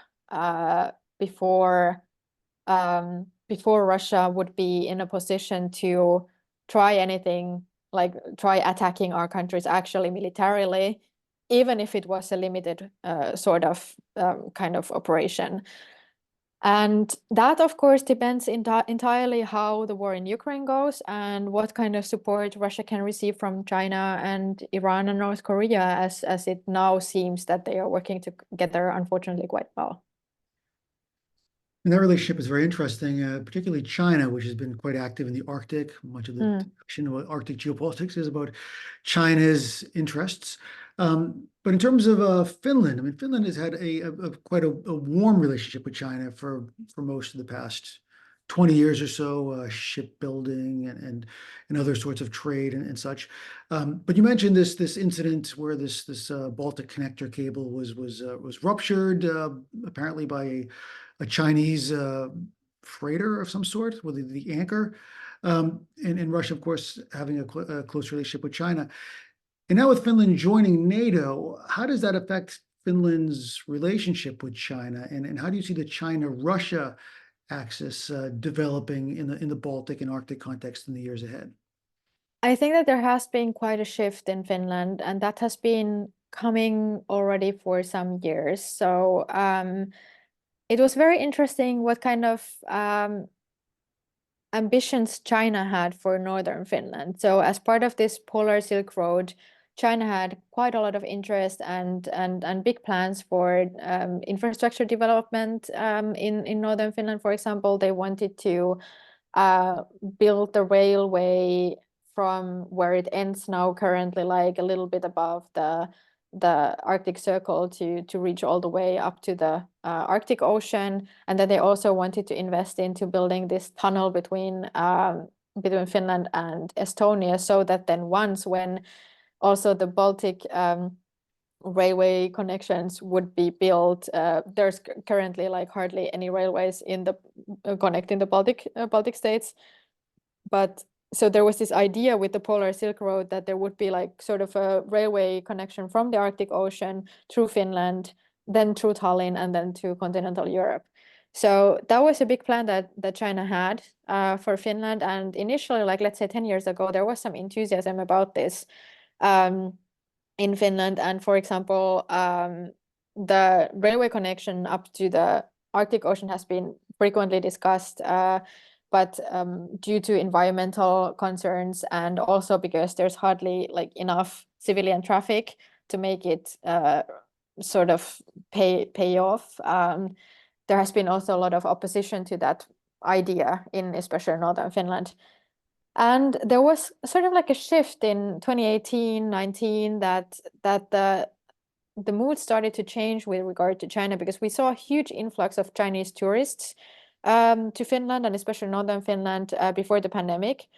before Russia would be in a position to try anything, like try attacking our countries actually militarily, even if it was a limited sort of kind of operation. And that, of course, depends entirely how the war in Ukraine goes and what kind of support Russia can receive from China and Iran and North Korea, as it now seems that they are working together, unfortunately, quite well. And that relationship is very interesting, particularly China, which has been quite active in the Arctic. Much of the discussion about Arctic geopolitics is about China's interests. But in terms of Finland, I mean, Finland has had quite a warm relationship with China for most of the past 20 years or so, shipbuilding and other sorts of trade and such. But you mentioned this incident where this Baltic connector cable was ruptured, apparently by a Chinese freighter of some sort, with the anchor, and Russia, of course, having a close relationship with China. And now with Finland joining NATO, how does that affect Finland's relationship with China? And how do you see the China-Russia axis developing in the Baltic and Arctic context in the years ahead? I think that there has been quite a shift in Finland, and that has been coming already for some years. So it was very interesting what kind of ambitions China had for northern Finland. So as part of this Polar Silk Road, China had quite a lot of interest and big plans for infrastructure development in northern Finland. For example, they wanted to build the railway from where it ends now currently, like a little bit above the Arctic Circle, to reach all the way up to the Arctic Ocean. And then they also wanted to invest into building this tunnel between Finland and Estonia, so that then once when also the Baltic railway connections would be built. There's currently like hardly any railways in the connecting the Baltic states, but so there was this idea with the Polar Silk Road that there would be like sort of a railway connection from the Arctic Ocean through Finland, then through Tallinn, and then to continental Europe. So that was a big plan that China had for Finland. And initially, like let's say 10 years ago, there was some enthusiasm about this in Finland. And for example, the railway connection up to the Arctic Ocean has been frequently discussed. but due to environmental concerns and also because there's hardly like enough civilian traffic to make it sort of pay off, there has been also a lot of opposition to that idea in especially northern Finland. And there was sort of like a shift in 2018, 19 that the mood started to change with regard to China, because we saw a huge influx of Chinese tourists to Finland and especially northern Finland before the pandemic.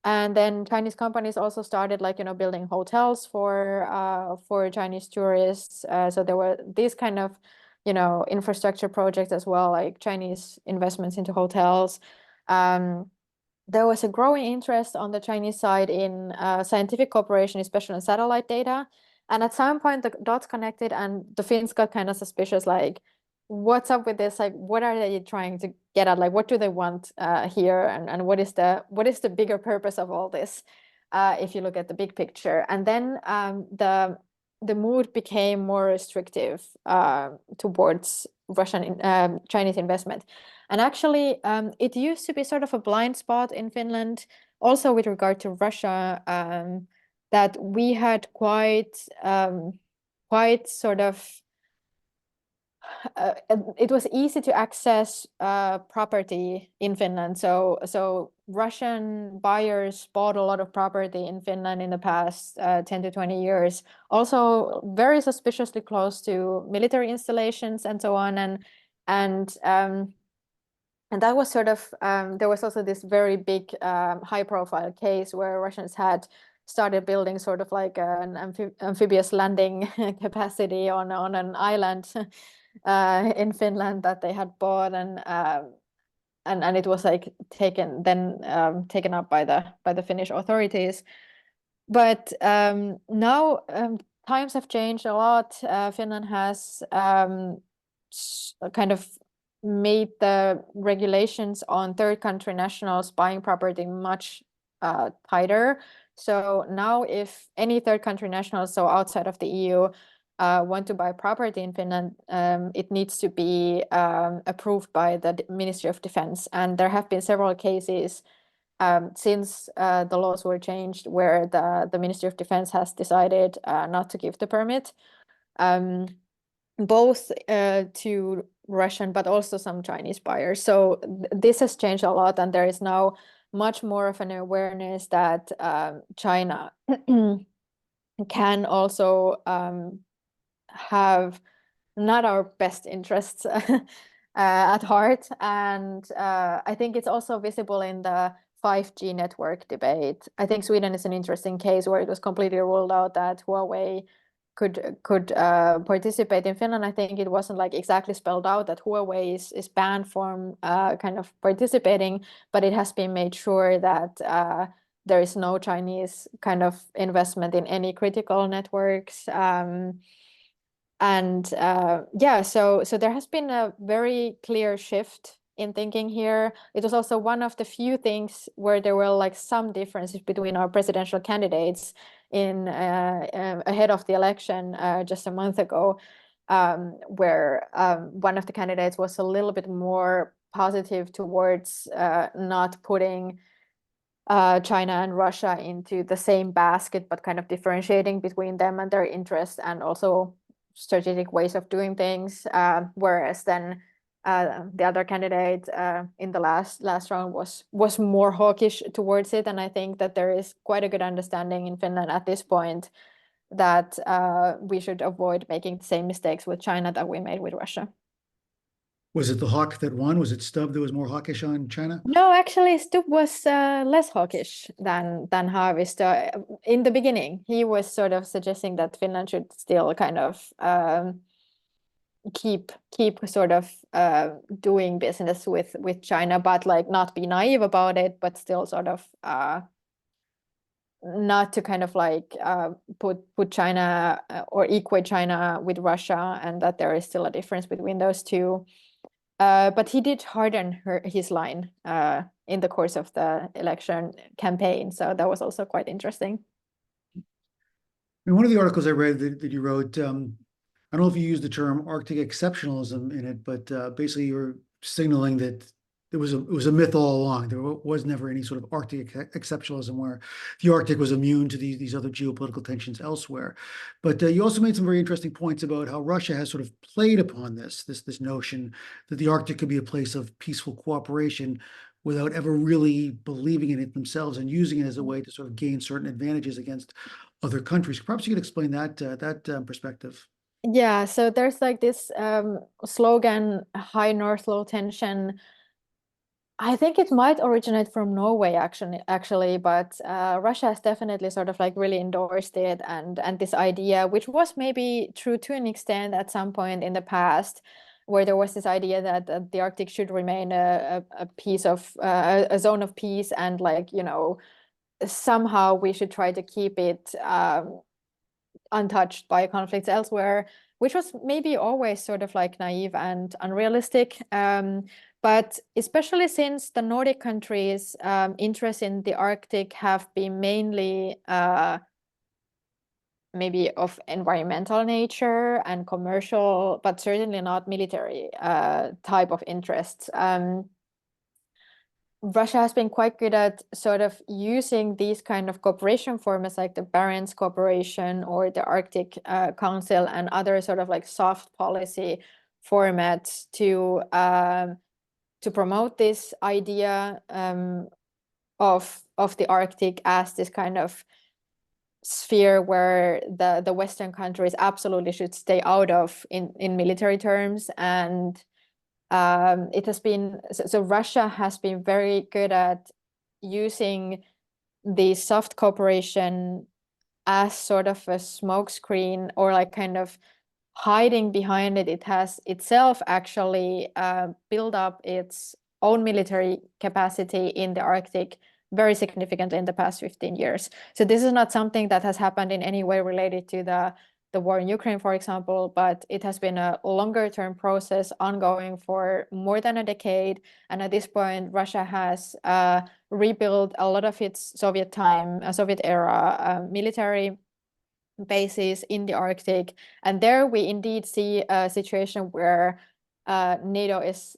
And then Chinese companies also started building hotels for Chinese tourists. So there were these kind of infrastructure projects as well, like Chinese investments into hotels. There was a growing interest on the Chinese side in scientific cooperation, especially on satellite data. And at some point, the dots connected, and the Finns got kind of suspicious, like, what's up with this? Like, what are they trying to get at? Like, what do they want here? And what is the bigger purpose of all this? If you look at the big picture. And then the mood became more restrictive towards Russian Chinese investment. And actually, it used to be sort of a blind spot in Finland, also with regard to Russia, that we had quite sort of it was easy to access property in Finland. So Russian buyers bought a lot of property in Finland in the past 10 to 20 years. Also very suspiciously close to military installations and so on. And that was sort of, there was also this very big high profile case where Russians had started building sort of like an amphibious landing capacity on an island in Finland that they had bought, and it was like taken up by the Finnish authorities. But now times have changed a lot. Finland has kind of made the regulations on third country nationals buying property much tighter. So now if any third country nationals, so outside of the EU, want to buy property in Finland, it needs to be approved by the Ministry of Defense. And there have been several cases since the laws were changed where the Ministry of Defense has decided not to give the permit, both to Russian but also some Chinese buyers. So this has changed a lot, and there is now much more of an awareness that China can also have not our best interests at heart. And I think it's also visible in the 5G network debate. I think Sweden is an interesting case where it was completely ruled out that Huawei could participate in Finland. I think it wasn't like exactly spelled out that Huawei is banned from kind of participating, but it has been made sure that there is no Chinese kind of investment in any critical networks. So there has been a very clear shift in thinking here. It was also one of the few things where there were like some differences between our presidential candidates in ahead of the election just a month ago, where one of the candidates was a little bit more positive towards not putting China and Russia into the same basket, but kind of differentiating between them and their interests and also strategic ways of doing things. Whereas then the other candidate in the last round was more hawkish towards it. And I think that there is quite a good understanding in Finland at this point that we should avoid making the same mistakes with China that we made with Russia. Was it the hawk that won? Was it Stubb that was more hawkish on China? No, actually, Stubb was less hawkish than Haavisto. In the beginning, he was sort of suggesting that Finland should still kind of keep sort of doing business with China, but like not be naive about it, but still sort of not to kind of like put China or equate China with Russia, and that there is still a difference between those two. But he did harden his line in the course of the election campaign. So that was also quite interesting. In one of the articles I read that you wrote, I don't know if you used the term Arctic exceptionalism in it, but basically you're signaling that it was a myth all along. There was never any sort of Arctic exceptionalism where the Arctic was immune to these other geopolitical tensions elsewhere. But you also made some very interesting points about how Russia has sort of played upon this notion that the Arctic could be a place of peaceful cooperation without ever really believing in it themselves and using it as a way to sort of gain certain advantages against other countries. Perhaps you could explain that perspective. Yeah, so there's like this slogan, high North, low tension. I think it might originate from Norway actually, but Russia has definitely sort of like really endorsed it, and this idea, which was maybe true to an extent at some point in the past, where there was this idea that the Arctic should remain a piece of a zone of peace, and like, you know, somehow we should try to keep it untouched by conflicts elsewhere, which was maybe always sort of like naive and unrealistic. But especially since the Nordic countries' interests in the Arctic have been mainly maybe of environmental nature and commercial, but certainly not military type of interests. Russia has been quite good at sort of using these kind of cooperation formats like the Barents Cooperation or the Arctic Council and other sort of like soft policy formats to promote this idea of the Arctic as this kind of sphere where the Western countries absolutely should stay out of in military terms. And it has been so Russia has been very good at using the soft cooperation as sort of a smokescreen, or like kind of hiding behind it. It has itself actually built up its own military capacity in the Arctic very significantly in the past 15 years. So this is not something that has happened in any way related to the war in Ukraine, for example, but it has been a longer term process ongoing for more than a decade. And at this point, Russia has rebuilt a lot of its Soviet era military bases in the Arctic. And there we indeed see a situation where NATO is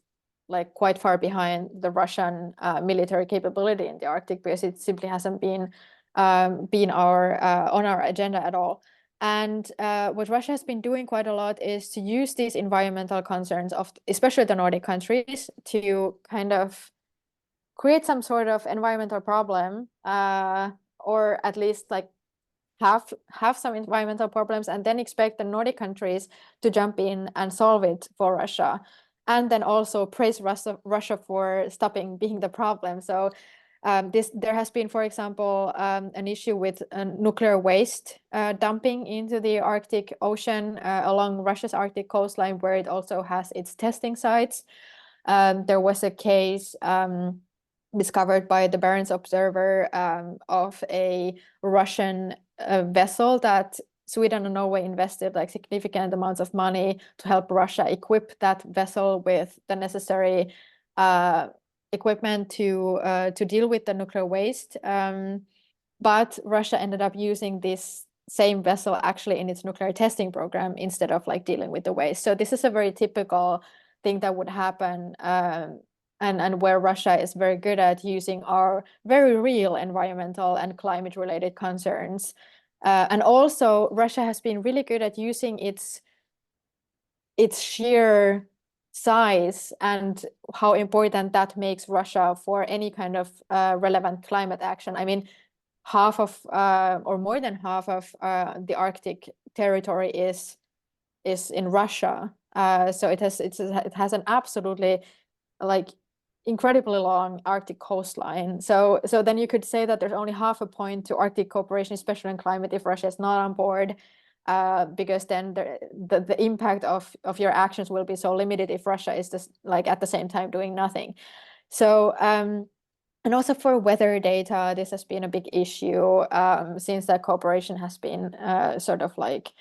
like quite far behind the Russian military capability in the Arctic, because it simply hasn't been our on our agenda at all. And what Russia has been doing quite a lot is to use these environmental concerns of especially the Nordic countries to kind of create some sort of environmental problem, or at least like have some environmental problems, and then expect the Nordic countries to jump in and solve it for Russia, and then also praise Russia for stopping being the problem. So there has been, for example, an issue with nuclear waste dumping into the Arctic Ocean along Russia's Arctic coastline, where it also has its testing sites. There was a case discovered by the Barents Observer of a Russian vessel that Sweden and Norway invested like significant amounts of money to help Russia equip that vessel with the necessary equipment to deal with the nuclear waste. But Russia ended up using this same vessel actually in its nuclear testing program instead of like dealing with the waste. So this is a very typical thing that would happen, and where Russia is very good at using our very real environmental and climate related concerns. And also Russia has been really good at using its sheer size and how important that makes Russia for any kind of relevant climate action. I mean, half of or more than half of the Arctic territory is in Russia. So it has an absolutely like incredibly long Arctic coastline. So then you could say that there's only half a point to Arctic cooperation, especially in climate, if Russia is not on board, because then the impact of your actions will be so limited if Russia is just like at the same time doing nothing. So and also for weather data, this has been a big issue since that cooperation has been sort of like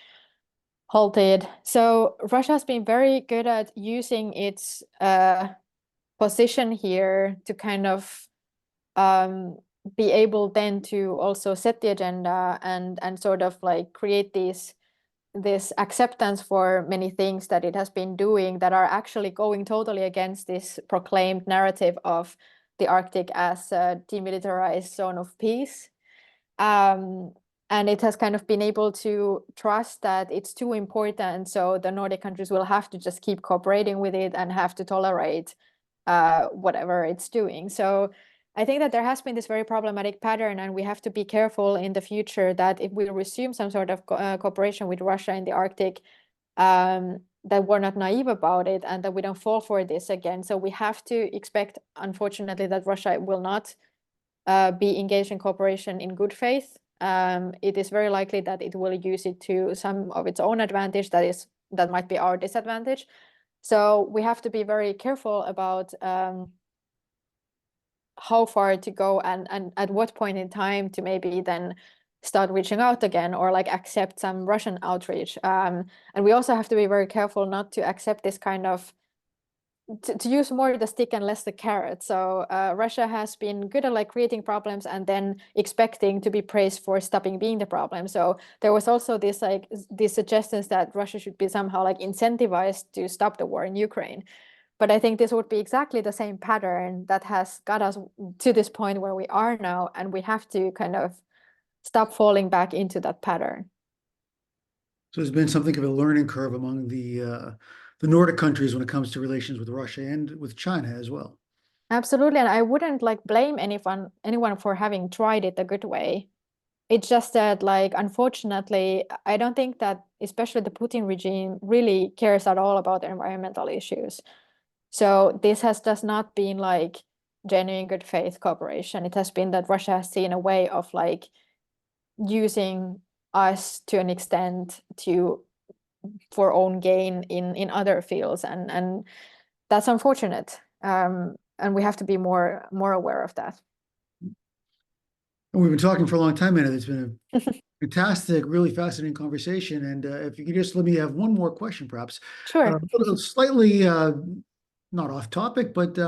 halted. So Russia has been very good at using its position here to kind of be able then to also set the agenda and sort of like create these this acceptance for many things that it has been doing that are actually going totally against this proclaimed narrative of the Arctic as a demilitarized zone of peace. And it has kind of been able to trust that it's too important, so the Nordic countries will have to just keep cooperating with it and have to tolerate whatever it's doing. So I think that there has been this very problematic pattern, and we have to be careful in the future that if we resume some sort of cooperation with Russia in the Arctic, that we're not naive about it and that we don't fall for this again. So we have to expect, unfortunately, that Russia will not be engaged in cooperation in good faith. It is very likely that it will use it to some of its own advantage that might be our disadvantage. So we have to be very careful about how far to go and at what point in time to maybe then start reaching out again or like accept some Russian outreach. And we also have to be very careful not to accept this kind of to use more the stick and less the carrot. So Russia has been good at like creating problems and then expecting to be praised for stopping being the problem. So there was also this like these suggestions that Russia should be somehow like incentivized to stop the war in Ukraine. But I think this would be exactly the same pattern that has got us to this point where we are now, and we have to kind of stop falling back into that pattern. So there's been something of a learning curve among the Nordic countries when it comes to relations with Russia and with China as well. Absolutely, and I wouldn't like blame anyone for having tried it the good way. It's just that, like, unfortunately, I don't think that especially the Putin regime really cares at all about environmental issues. So this has just not been like genuine good faith cooperation. It has been that Russia has seen a way of like using us to an extent for own gain in other fields, and that's unfortunate. And we have to be more aware of that. We've been talking for a long time, Minna. It's been a fantastic, really fascinating conversation. And if you could just let me have one more question, perhaps. Sure. Slightly not off topic, but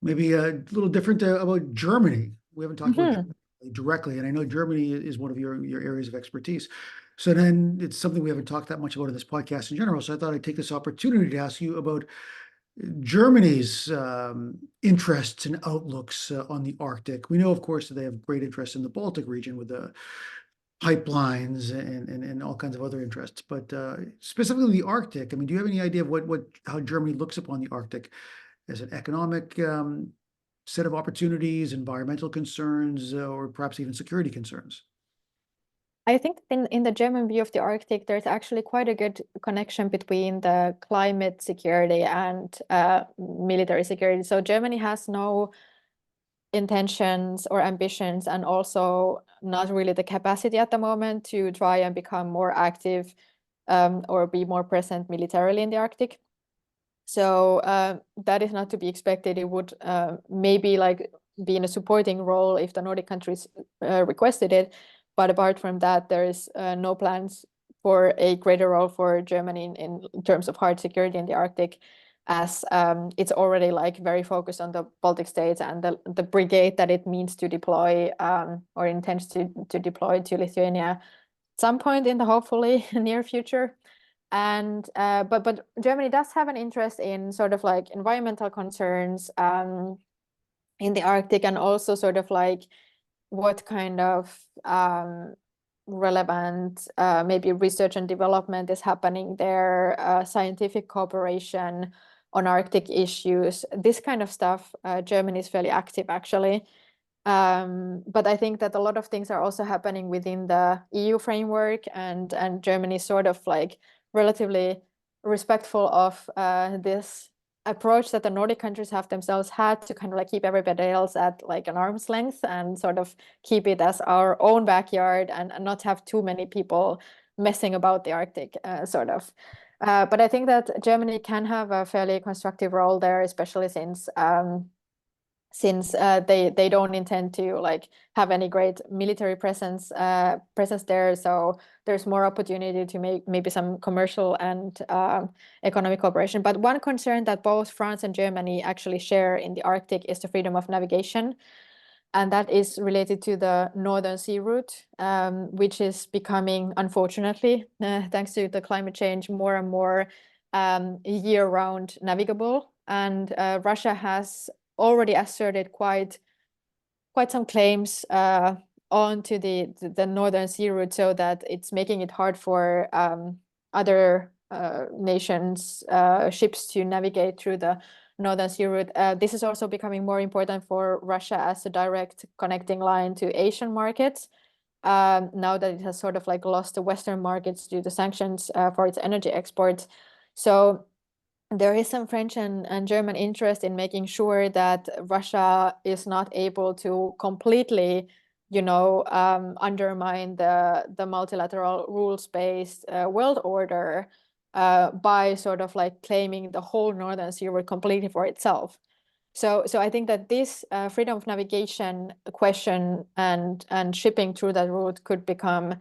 maybe a little different about Germany. We haven't talked about Germany directly, and I know Germany is one of your areas of expertise. So then it's something we haven't talked that much about in this podcast in general. So I thought I'd take this opportunity to ask you about Germany's interests and outlooks on the Arctic. We know, of course, that they have great interest in the Baltic region with the pipelines and all kinds of other interests. But specifically the Arctic, I mean, do you have any idea of how Germany looks upon the Arctic as an economic set of opportunities, environmental concerns, or perhaps even security concerns? I think in the German view of the Arctic, there's actually quite a good connection between the climate security and military security. So Germany has no intentions or ambitions, and also not really the capacity at the moment to try and become more active or be more present militarily in the Arctic. So that is not to be expected. It would maybe like be in a supporting role if the Nordic countries requested it. But apart from that, there is no plans for a greater role for Germany in terms of hard security in the Arctic, as it's already like very focused on the Baltic states and the brigade that it means to deploy or intends to deploy to Lithuania at some point in the hopefully near future. And but Germany does have an interest in sort of like environmental concerns in the Arctic, and also sort of like what kind of relevant maybe research and development is happening there, scientific cooperation on Arctic issues, this kind of stuff. Germany is fairly active actually. But I think that a lot of things are also happening within the EU framework, and Germany is sort of like relatively respectful of this approach that the Nordic countries have themselves had to kind of like keep everybody else at like an arm's length and sort of keep it as our own backyard and not have too many people messing about the Arctic sort of. But I think that Germany can have a fairly constructive role there, especially since they don't intend to like have any great military presence there. So there's more opportunity to make maybe some commercial and economic cooperation. But one concern that both France and Germany actually share in the Arctic is the freedom of navigation. And that is related to the Northern Sea route, which is becoming, unfortunately, thanks to the climate change, more and more year-round navigable. And Russia has already asserted quite some claims onto the Northern Sea route, so that it's making it hard for other nations' ships to navigate through the Northern Sea route. This is also becoming more important for Russia as a direct connecting line to Asian markets, now that it has sort of like lost the Western markets due to sanctions for its energy exports. So there is some French and German interest in making sure that Russia is not able to completely, undermine the multilateral rules-based world order by sort of like claiming the whole Northern Sea route completely for itself. So I think that this freedom of navigation question and shipping through that route could become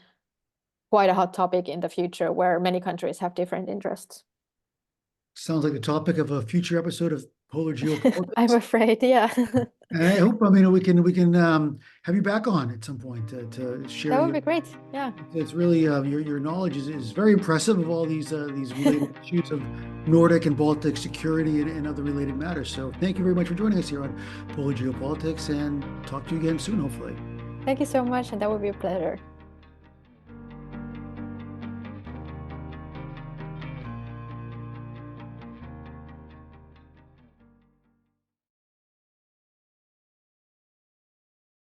quite a hot topic in the future, where many countries have different interests. Sounds like the topic of a future episode of Polar Geopolitics. I'm afraid, yeah. And I hope, we can have you back on at some point to share. That would be great. Yeah. It's really your knowledge is very impressive of all these related issues of Nordic and Baltic security and other related matters. So thank you very much for joining us here on Polar Geopolitics, and talk to you again soon, hopefully. Thank you so much, and that would be a pleasure.